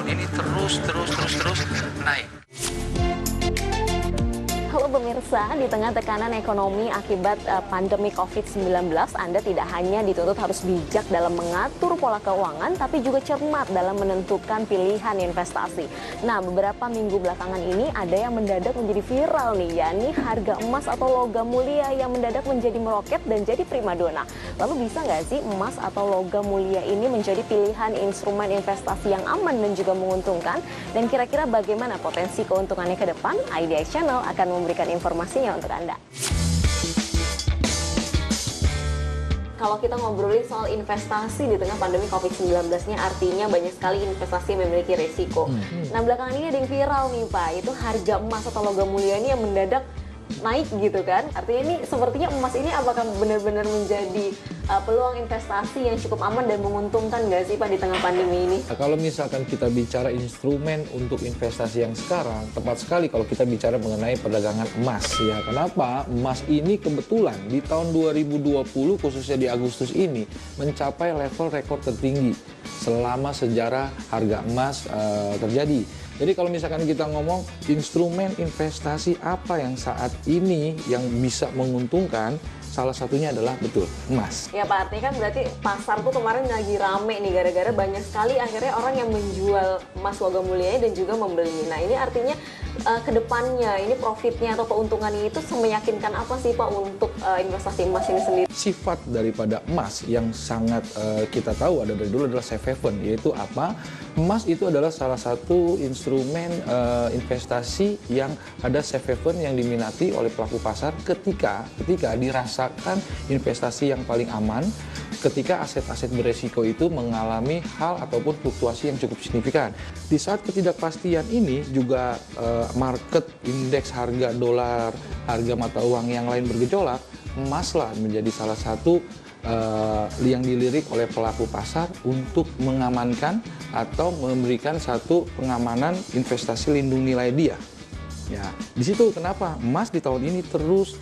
ini terus naik. Halo pemirsa, di tengah tekanan ekonomi akibat pandemi COVID-19, Anda tidak hanya dituntut harus bijak dalam mengatur pola keuangan, tapi juga cermat dalam menentukan pilihan investasi. Nah, beberapa minggu belakangan ini ada yang mendadak menjadi viral nih, yakni harga emas atau logam mulia yang mendadak menjadi meroket dan jadi primadona. Lalu bisa nggak sih emas atau logam mulia ini menjadi pilihan instrumen investasi yang aman dan juga menguntungkan? Dan kira-kira bagaimana potensi keuntungannya ke depan? IDX Channel akan memberikan informasinya untuk Anda. Kalau kita ngobrolin soal investasi di tengah pandemi COVID-19-nya, artinya banyak sekali investasi yang memiliki resiko. Nah, belakangan ini ada yang viral nih Pak, itu harga emas atau logam mulia ini yang mendadak naik gitu kan. Artinya ini sepertinya emas ini apakah benar-benar menjadi peluang investasi yang cukup aman dan menguntungkan nggak sih Pak di tengah pandemi ini? Nah, kalau misalkan kita bicara instrumen untuk investasi yang sekarang, tepat sekali kalau kita bicara mengenai perdagangan emas ya. Kenapa? Emas ini kebetulan di tahun 2020 khususnya di Agustus ini mencapai level rekor tertinggi selama sejarah harga emas terjadi. Jadi kalau misalkan kita ngomong instrumen investasi apa yang saat ini yang bisa menguntungkan, salah satunya adalah betul emas. Ya Pak, artinya kan berarti pasar tuh kemarin lagi rame nih gara-gara banyak sekali akhirnya orang yang menjual emas logam mulianya dan juga membeli. Nah ini artinya kedepannya ini profitnya atau keuntungannya itu semeyakinkan apa sih Pak untuk investasi emas ini sendiri? Sifat daripada emas yang sangat kita tahu ada dari dulu adalah safe haven, yaitu apa? Emas itu adalah salah satu instrumen investasi yang ada safe haven yang diminati oleh pelaku pasar ketika dirasakan investasi yang paling aman, ketika aset-aset beresiko itu mengalami hal ataupun fluktuasi yang cukup signifikan. Di saat ketidakpastian ini juga market indeks harga dolar, harga mata uang yang lain bergejolak, emas lah menjadi salah satu yang dilirik oleh pelaku pasar untuk mengamankan atau memberikan satu pengamanan investasi lindung nilai dia. Ya, di situ kenapa emas di tahun ini terus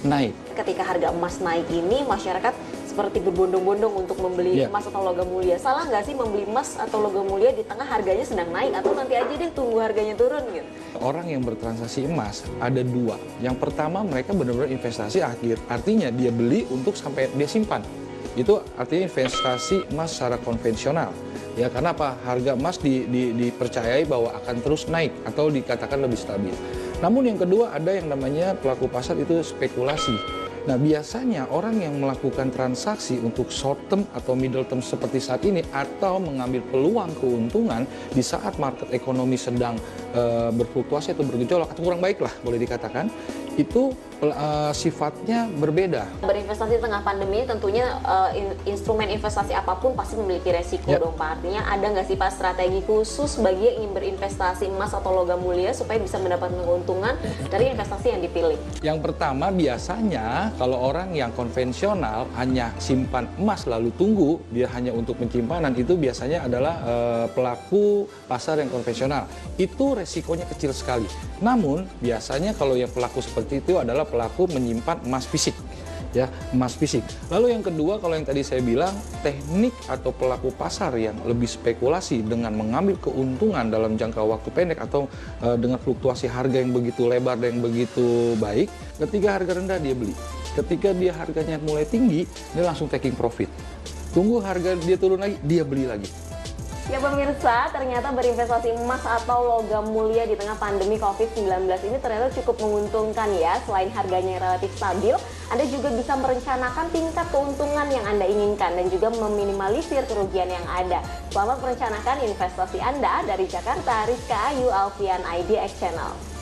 naik. Ketika harga emas naik ini, masyarakat seperti berbondong-bondong untuk membeli emas atau logam mulia. Salah nggak sih membeli emas atau logam mulia di tengah harganya sedang naik, atau nanti aja deh tunggu harganya turun gitu? Orang yang bertransaksi emas ada dua. Yang pertama, mereka benar-benar investasi akhir, artinya dia beli untuk sampai dia simpan. Itu artinya investasi emas secara konvensional. Ya, karena apa? Harga emas dipercayai bahwa akan terus naik atau dikatakan lebih stabil. Namun yang kedua, ada yang namanya pelaku pasar itu spekulasi. Nah, biasanya orang yang melakukan transaksi untuk short term atau middle term seperti saat ini atau mengambil peluang keuntungan di saat market ekonomi sedang berfluktuasi atau bergejolak atau kurang baik lah boleh dikatakan, itu sifatnya berbeda. Berinvestasi di tengah pandemi tentunya instrumen investasi apapun pasti memiliki resiko dong Pak. Artinya ada nggak sih Pak strategi khusus bagi yang ingin berinvestasi emas atau logam mulia supaya bisa mendapatkan keuntungan dari investasi yang dipilih? Yang pertama, biasanya kalau orang yang konvensional hanya simpan emas lalu tunggu, dia hanya untuk penyimpanan, itu biasanya adalah pelaku pasar yang konvensional. Itu resikonya kecil sekali. Namun biasanya kalau yang pelaku seperti itu adalah pelaku menyimpan emas fisik. Ya, emas fisik. Lalu yang kedua, kalau yang tadi saya bilang, teknik atau pelaku pasar yang lebih spekulasi dengan mengambil keuntungan dalam jangka waktu pendek atau dengan fluktuasi harga yang begitu lebar dan yang begitu baik, ketika harga rendah dia beli. Ketika dia harganya mulai tinggi, dia langsung taking profit. Tunggu harga dia turun lagi, dia beli lagi. Ya pemirsa, ternyata berinvestasi emas atau logam mulia di tengah pandemi COVID-19 ini ternyata cukup menguntungkan ya. Selain harganya yang relatif stabil, Anda juga bisa merencanakan tingkat keuntungan yang Anda inginkan dan juga meminimalisir kerugian yang ada. Selamat merencanakan investasi Anda. Dari Jakarta, Rizka Ayu Alfian, IDX Channel.